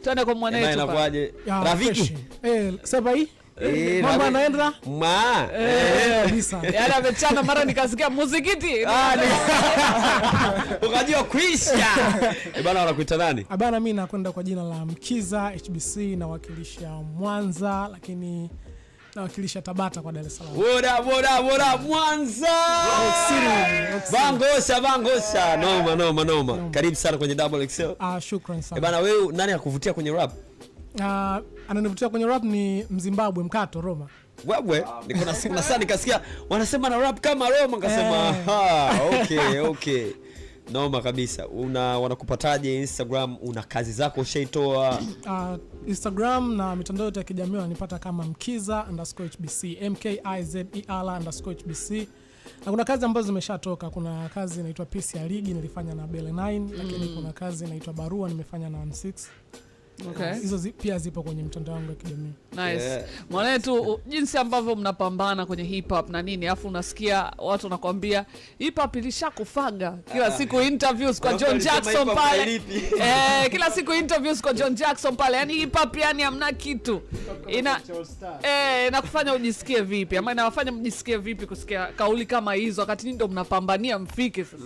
Tuende kwa mwanetu. Inakuaje? Rafiki. Sasa hii mama anaenda kabisa. Yale amechana mara nikasikia muzikiti. Ukajua kuisha. Bana wanakuita nani? Bana mimi nakwenda kwa jina la Mkiza HBC, nawakilisha Mwanza lakini nawakilisha Tabata kwa Dar es Salaam. Bora Mwanza. Bangosha. Noma. Karibu sana kwenye Double XL. Shukrani sana. Bana wewe nani akuvutia kwenye rap? Ananivutia kwenye rap ni Mzimbabwe Mkato Roma. Wewe niko na sana nikasikia wanasema na rap kama Roma nikasema okay. Noma kabisa. Wanakupataje Instagram? Una kazi zako ushaitoa? Instagram na mitandao yote ya kijamii wanipata kama Mkiza_HBC, MKIZER_HBC. Na kuna kazi ambazo zimeshatoka. Kuna kazi inaitwa Peace ya Ligi nilifanya na Bele 9, lakini kuna kazi inaitwa Barua nimefanya na 16. Okay. Hizo pia zipo kwenye mtandao wangu wa kijamii. Nice. Yeah. Mwanetu, jinsi ambavyo mnapambana kwenye hip hop na nini, afu unasikia watu wanakuambia hip hop ilishakufaga. Kila siku interviews kwa John Jackson pale. Kila siku interviews kwa John Jackson pale. Yaani hip hop yani hamna kitu. Inakufanya ujisikie vipi? Ama inawafanya mjisikie vipi kusikia kauli kama hizo wakati ndio mnapambania mfike sasa?